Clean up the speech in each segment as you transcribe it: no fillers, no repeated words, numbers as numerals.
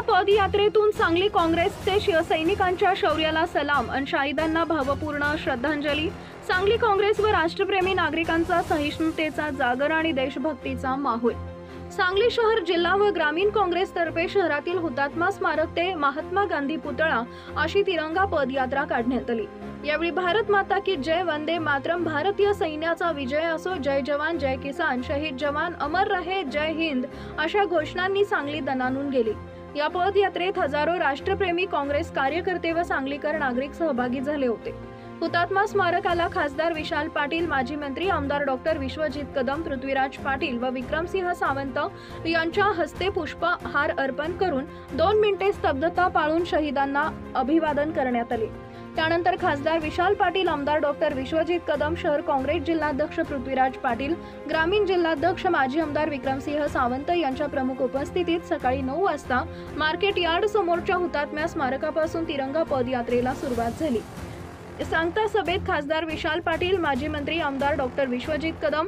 पदयात्रेतून सांगली काँग्रेसचे शिवसैनिकांच्या शौर्याला सलाम आणि शहीदांना भावपूर्ण श्रद्धांजली। सांगली काँग्रेस व राष्ट्रप्रेमी नागरिकांचा सहिष्णुतेचा जागर आणि देशभक्तीचा माहोल। सांगली शहर, जिल्हा व ग्रामीण काँग्रेस तर्फे शहरातील हुतात्मा स्मारक ते महात्मा गांधी पुतळा अशी तिरंगा पदयात्रा काढण्यात आली। यावेळी भारत माता की जय, वंदे मातरम, भारतीय सैन्याचा विजय असो, जय जवान जय किसान, शहीद जवान अमर रहे, जय हिंद अशा घोषणांनी सांगली दणाणून गेली। या पदयात्रेत हजारो राष्ट्रप्रेमी काँग्रेस कार्यकर्ते व सांगलीकर नागरिक सहभागी झाले होते। हुतात्मा स्मारकाला खासदार विशाल पाटील, माजी मंत्री आमदार डॉक्टर विश्वजित कदम, पृथ्वीराज पाटील व विक्रमसिंह सावंत यांच्या हस्ते पुष्पहार अर्पण करून 2 मिनिटे स्तब्धता पाळून शहीदांना अभिवादन करण्यात आले। त्यानंतर खासदार विशाल पाटील, आमदार डॉक्टर विश्वजित कदम, शहर काँग्रेस जिल्हाध्यक्ष पृथ्वीराज पाटील, ग्रामीण जिल्हाध्यक्ष माजी आमदार विक्रमसिंह सावंत यांच्या प्रमुख उपस्थितीत सकाळी 9 वाजता मार्केट यार्ड समोरच्या हुतात्मा स्मारकापासून तिरंगा पदयात्रेला सुरुवात झाली। सांगता सभेत खासदार विशाल पाटील, माजी मंत्री आमदार डॉक्टर विश्वजित कदम,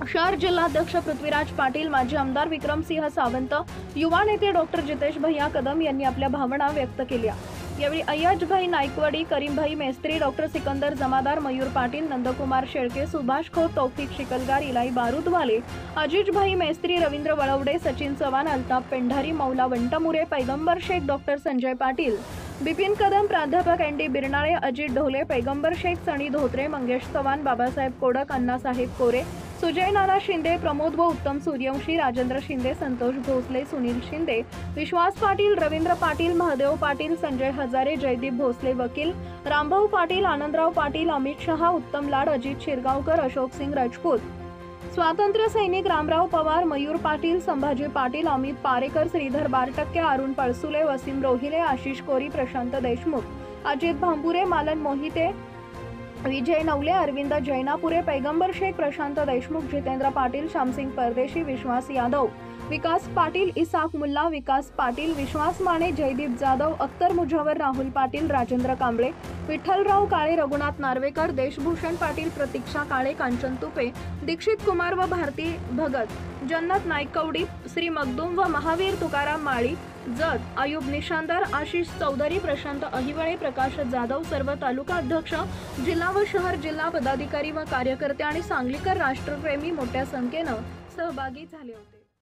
शहर जिल्हाध्यक्ष पृथ्वीराज पाटील, माजी आमदार विक्रमसिंह सावंत, युवा नेते डॉक्टर जितेश भैया कदम यांनी आपल्या भावना व्यक्त केल्या। यावेळी अय्याजभाई नाईकवाडी, करीमभाई मेस्त्री, डॉक्टर सिकंदर जमादार, मयूर पाटील, नंदकुमार शेळके, सुभाष खोत, तौफिक शिकलगार, इलाई बारूदवाले, अजिजभाई मेस्त्री, रवींद्र वळवडे, सचिन चव्हाण, अल्ताफ पेंढारी, मौला वंटमुरे, पैगंबर शेख, डॉक्टर संजय पाटील, बिपिन कदम, प्राध्यापक एन डी बिरनाळे, अजित ढोले, पैगंबर शेख, सनी धोत्रे, मंगेश चव्हाण, बाबासाहेब कोडक, अण्णासाहेब कोरे, सुजय नाना शिंदे, प्रमोद व उत्तम सूर्यवंशी, राजेंद्र शिंदे, संतोष भोसले, सुनील शिंदे, विश्वास पाटील, रवींद्र पाटील, महादेव पाटील, संजय हजारे, जयदीप भोसले, वकील रामभाऊ पाटील, आनंदराव पाटील, अमित शहा, उत्तम लाड, अजित शिरगावकर, अशोक सिंग राजपूत, स्वातंत्र्य सैनिक रामराव पवार, मयूर पाटील, संभाजी पाटील, अमित पारेकर, श्रीधर बारटक्के, अरुण पळसुले, वसीम रोहिले, आशिष कोरी, प्रशांत देशमुख, अजित भांबुरे, मालन मोहिते, विजय नवले, अरविंद जैनापुरे, पैगंबर शेख, प्रशांत देशमुख, जितेंद्र पाटील, श्यामसिंग परदेशी, विश्वास यादव, विकास पाटील, इसाक मुल्ला, विकास पाटील, विश्वास माने, जयदीप जाधव, अख्तर मुजावर, राहुल पाटील, राजेंद्र कांबळे, विठ्ठलराव काळे, रघुनाथ नार्वेकर, देशभूषण पाटील, प्रतीक्षा काळे, कांचन तुपे, दीक्षित कुमार व भारती भगत, जन्नत नाईकवडी, श्री मखदूम व महावीर तुकाराम माळी, जत, अयुब निशांदार, आशिष चौधरी, प्रशांत अहिवळे, प्रकाश जाधव, सर्व तालुका अध्यक्ष, जिल्हा व शहर जिल्हा पदाधिकारी व कार्यकर्ते आणि सांगलीकर राष्ट्रप्रेमी मोठ्या संख्येने सहभागी झाले होते।